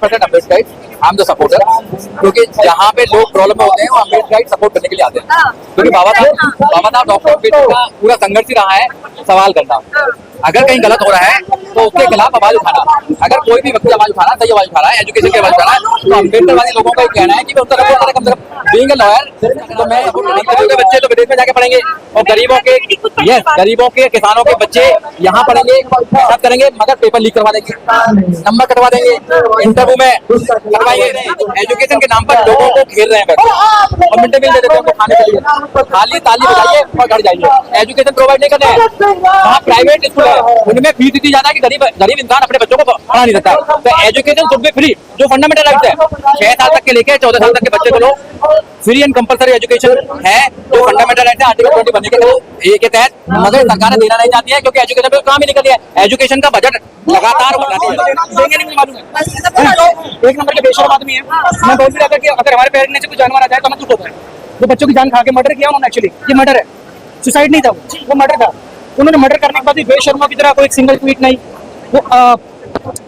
100% Ambedkar I am the supporter, क्योंकि जहाँ पे लोग प्रॉब्लम में होते हैं वो अम्बेडकर सपोर्ट करने के लिए आते हैं। क्योंकि बाबा साहब डॉक्टर अम्बेडकर का पूरा संघर्ष ही रहा है सवाल करना। अगर कहीं गलत हो रहा है तो उसके खिलाफ आवाज उठाना। अगर कोई भी व्यक्ति आवाज उठा रहा है, सही आवाज उठा रहा है, एजुकेशन की आवाज उठा रहा है, तो अम्बेडकरवादी लोगों का ये कहना है कि मैं उत्तर प्रदेश कम से कम बीइंग अ लॉयर, तो मैं बच्चे तो विदेश में जाके पढ़ेंगे और गरीबों के किसानों के बच्चे यहाँ पढ़ेंगे, सब करेंगे, मगर पेपर लीक करवा देंगे, नंबर कटवा देंगे, इंटरव्यू में करवाएंगे। एजुकेशन के नाम पर लोगों को घेर रहे हैं और मिड डे मील दे देते हैं उनको खाने के लिए। खाली ताली बजाइए और घर जाइए, एजुकेशन प्रोवाइड नहीं कर रहे हैं। वहाँ प्राइवेट स्कूल है, उनमें फीस इतनी ज्यादा है कि गरीब इंसान अपने बच्चों को पढ़ा नहीं सकता। तो एजुकेशन शुड बी फ्री, जो फंडामेंटल राइट है। 6 साल तक के लेके 14 साल तक के बच्चे को लोग फ्री एंड कंपलसरी एजुकेशन है, जो फंडामेंटल राइट है आर्टिकल 20 बनने के तहत, मगर सरकार देना नहीं चाहती है क्योंकि एजुकेशन पे काम ही निकल गया है। एजुकेशन का बजट लगातार बढ़ाती है। एक नंबर के बेशर्म आदमी है। मैं बोल भी रहा था कि अगर हमारे पेरेंट्स में से कुछ जानवर आ जाए तो हमें दुख होता है। जो बच्चों की जान खा के मर्डर किया उन्होंने, एक्चुअली ये मर्डर है, सुसाइड नहीं था, वो मर्डर था। उन्होंने मर्डर करने के बाद भी बेशर्मा की तरह कोई सिंगल ट्वीट नहीं, वो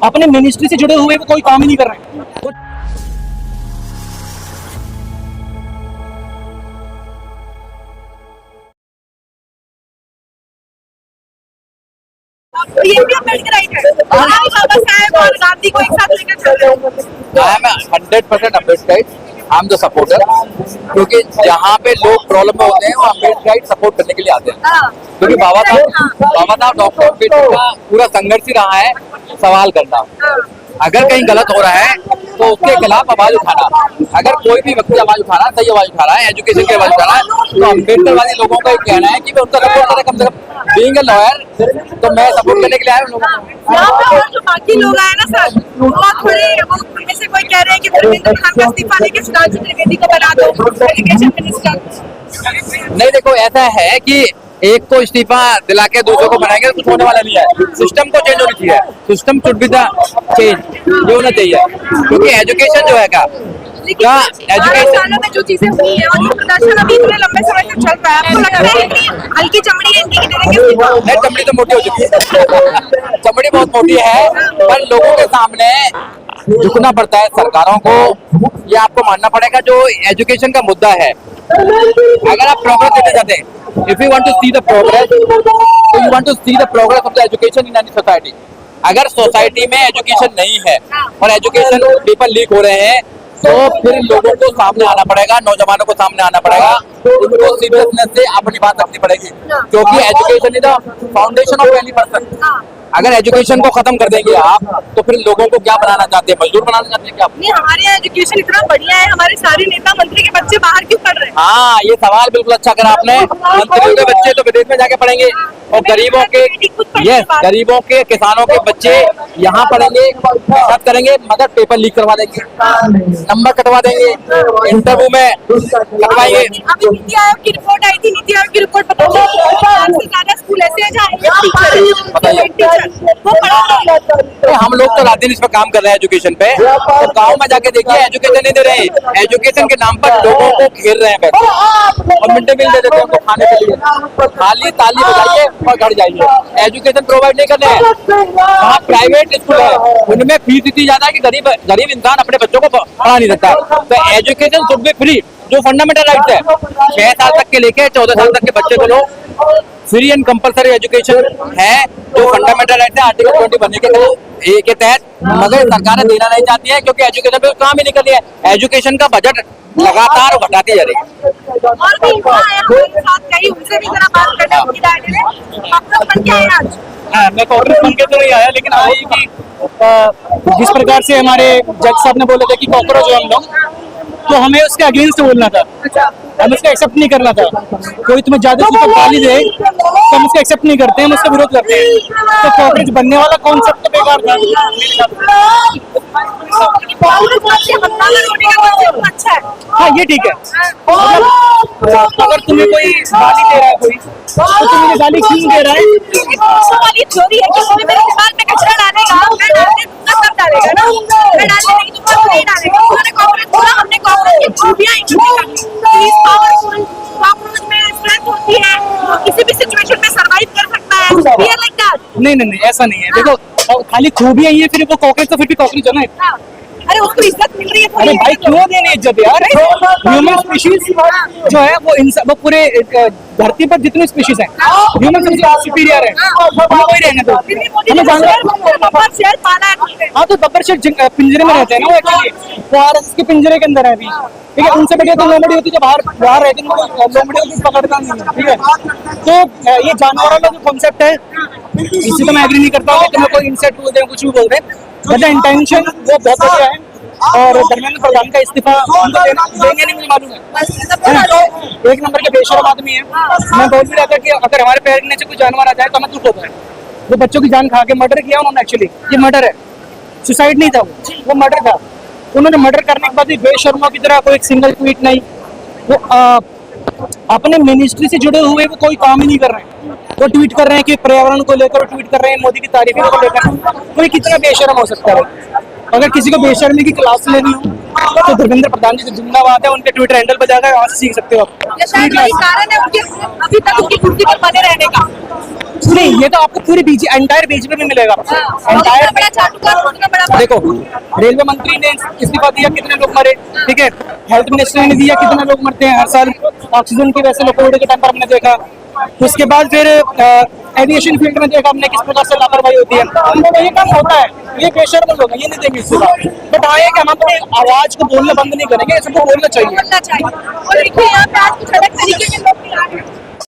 अपने मिनिस्ट्री से जुड़े हुए वो कोई काम ही नहीं कर रहे हैं। ये भी अम्बेडकर राइट है। बाबा साहेब और गांधी को एक साथ लेकर चल रहे हैं। I am 100% Ambedkar I am the supporter, क्योंकि जहाँ पे लोग प्रॉब्लम में होते हैं वो अम्बेडकर सपोर्ट करने के लिए आते हैं। क्योंकि बाबा साहब डॉक्टर अम्बेडकर का पूरा संघर्ष ही रहा है सवाल करना। अगर कहीं गलत हो रहा है तो उसके खिलाफ आवाज उठाना। अगर कोई भी व्यक्ति आवाज उठा रहा है, सही आवाज उठा रहा है, एजुकेशन की आवाज उठा रहा है, तो अम्बेडकरवादी लोगों का ये कहना है कि मैं उत्तर प्रदेश कम से कम बीइंग अ लॉयर, तो मैं सपोर्ट करने के लिए आया हूँ लोगों को। यहाँ पे और जो बाकी लोग आए ना सर, वो थोड़े वो में से कोई कह रहे हैं कि धर्मेंद्र प्रधान का इस्तीफा लेके सुधांशु त्रिवेदी को बना दो एजुकेशन मिनिस्टर। नहीं, देखो ऐसा है कि एक को इस्तीफा दिला के दूसरे को बनाएंगे तो कुछ होने वाला नहीं है। सिस्टम को चेंज होनी चाहिए, system should be the change, ये होना चाहिए। क्योंकि एजुकेशन जो है का एजुकेशन में जो चीजें हुई है और जो प्रदर्शन अभी इतने लंबे समय तक चल रहा है, आपको लगता है कि हल्की चमड़ी है इनकी नहीं, चमड़ी तो मोटी हो चुकी है। चमड़ी बहुत मोटी है, पर लोगों के सामने झुकना पड़ता है सरकारों को। ये आपको मानना पड़ेगा जो एजुकेशन का मुद्दा है। अगर आप प्रोग्रेस देते जाते हैं, if you want to see the progress, so you want to see the progress of the education in any society. अगर सोसाइटी में एजुकेशन नहीं है और एजुकेशन पेपर लीक हो रहे हैं, तो फिर लोगों को सामने आना पड़ेगा, नौजवानों को सामने आना पड़ेगा, उनको सीरियसनेस से अपनी बात रखनी पड़ेगी। क्योंकि education is the foundation of any person. अगर एजुकेशन को खत्म कर देंगे आप, तो फिर लोगों को क्या बनाना चाहते हैं, मजदूर बनाना चाहते हैं क्या? नहीं, हमारे यहाँ एजुकेशन इतना बढ़िया है, हमारे सारे नेता मंत्री के बच्चे बाहर क्यों पढ़ रहे हैं? हाँ, ये सवाल बिल्कुल अच्छा करा आपने। मंत्रियों के बच्चे तो विदेश में जाके पढ़ेंगे और गरीबों के किसानों के बच्चे यहाँ पढ़ेंगे, सब करेंगे, मगर पेपर लीक करवा देंगे, नंबर कटवा देंगे, इंटरव्यू में करवाएंगे। अभी नीति आयोग की रिपोर्ट आई थी, नीति आयोग की रिपोर्ट बताइए, सबसे ज्यादा स्कूल ऐसे हैं जहाँ हम लोग तो रात दिन इस पर काम कर रहे हैं एजुकेशन पे। तो गांव में जाके देखिए, एजुकेशन नहीं दे रहे हैं, एजुकेशन के नाम पर लोगों को घेर रहे हैं और मिड डे मील दे देते हैं उनको खाने के लिए। खाली ताली बजाइए और घर जाइए, एजुकेशन प्रोवाइड नहीं कर रहे हैं। वहाँ प्राइवेट स्कूल है, उनमें फीस इतनी ज्यादा है कि गरीब इंसान अपने बच्चों को पढ़ा नहीं सकता। तो एजुकेशन शुड बी फ्री, जो फंडामेंटल राइट है। 6 साल तक के लेके 14 साल तक के बच्चे को लोग फ्री एंड कंपलसरी एजुकेशन है, जो फंडामेंटल राइट है आर्टिकल 20 बनने के तहत, मगर सरकार देना नहीं चाहती है क्योंकि एजुकेशन पे काम ही निकल गया है। एजुकेशन का बजट लगातार बढ़ाती जा रही है। और भी हमारे साथ कई उनसे भी जरा बात करने की राय ले। आप लोग बन के आए आज? हाँ, मैं कांग्रेस बन के तो नहीं आया, लेकिन आई कि जिस प्रकार से हमारे जज साहब ने बोले थे कि कॉकरोच हो हम लोग, तो हमें उसके अगेंस्ट बोलना था, हमें उसका एक्सेप्ट नहीं करना था। कोई तुम्हें ज्यादा गाली दे तो हम उसका एक्सेप्ट नहीं करते, हम उसका विरोध करते हैं। तो कॉकरोच बनने वाला कॉन्सेप्ट तो बेकार था। अच्छा है, हाँ ये ठीक है। मतलब अगर तुम्हें कोई गाली दे रहा है कोई, तो तुम मुझे गाली क्यों दे रहा है? वाली थ्योरी है कि कोई मेरे दिमाग में कचरा डालेगा, मैं डालने दूंगा तब डालेगा ना, मैं डालने नहीं दूंगा तो नहीं डालेगा। उन्होंने कांग्रेस बोला, हमने कांग्रेस की खूबियां इंक्लूड की। पावरफुल, कांग्रेस में स्ट्रेंथ होती है, वो किसी भी सिचुएशन में सरवाइव कर सकता है। We are like that. नहीं, ऐसा नहीं है। देखो खाली खूबियां ही है, फिर वो कॉकरोच तो फिर भी कॉकरोच है ना। अरे उसको इज्जत मिल रही है अरे थोड़ी। भाई क्यों देने इज्जत यार? ह्यूमन स्पीशीज जो है वो पूरे धरती पर जितनी स्पीशीज है ह्यूमन सबसे सुपीरियर है, हमें वही रहने दो। दिल्ली मोदी हमें ने जानवर बब्बर शेर पाला है खुद ने। हाँ तो बब्बर शेर पिंजरे में रहते हैं ना वो एक्चुअली, वो आरएस के पिंजरे के अंदर है अभी, ठीक है। उनसे बढ़िया तो लोमड़ी होती, जब बाहर रहती है लोमड़ी होती पकड़ता नहीं है, ठीक है। तो ये जानवरों का जो कॉन्सेप्ट है इससे तो मैं एग्री नहीं करता हूँ कि तुम्हें कोई इंसेक्ट बोलते हैं कुछ भी बोलते हैं, बट इंटेंशन वो बहुत बढ़िया है। और धर्मेंद्र प्रधान का इस्तीफा उनको देंगे नहीं मुझे मालूम है, एक नंबर के बेशरम आदमी है। मैं बोल भी रहा था कि अगर हमारे पैर के नीचे कोई जानवर आ जाए तो हमें दुख होता है। वो बच्चों की जान खा के मर्डर किया उन्होंने, एक्चुअली ये मर्डर है, सुसाइड नहीं था वो मर्डर था। उन्होंने मर्डर करने के बाद भी बेशर्मों की तरह कोई एक सिंगल ट्वीट नहीं, वो अपने मिनिस्ट्री से जुड़े हुए वो कोई काम ही नहीं कर रहे हैं। वो ट्वीट कर रहे हैं कि पर्यावरण को लेकर, ट्वीट कर रहे हैं मोदी की तारीफों को लेकर। कोई कितना बेशर्म हो सकता है? अगर किसी को बेशर्मी की क्लास लेनी हो तो धर्मेंद्र प्रधान जी जो जिंदाबाद है उनके ट्विटर हैंडल पर जाकर वहां से सीख सकते हो आप। ये शायद वही कारण है उनके अभी तक उनकी कुर्सी पर बने रहने का। नहीं, ये तो आपको पूरी एंटायर बीजेपी में मिलेगा। और एंटायर इतना बड़ा चाटुकार, उतना बड़ा देखो, रेलवे मंत्री ने इस्तीफा दिया, कितने लोग मरे, ठीक है। हेल्थ मिनिस्टर ने दिया, कितने लोग मरते हैं हर साल ऑक्सीजन की वजह से। कोविड के टाइम पर हमने देखा। उसके बाद फिर एविएशन फील्ड में देखा हमने किस प्रकार से लापरवाही होती है। तो ये काम होता है, ये बेशर्म लोग हैं, ये नहीं देंगे इस्तीफा। बट हाँ, ये कि हम अपनी आवाज को बोलना बंद नहीं करेंगे, सबको बोलना चाहिए। बोलना चाहिए। और देखिए यहाँ पे आज कुछ अलग तरीके के लोग भी आ रहे हैं।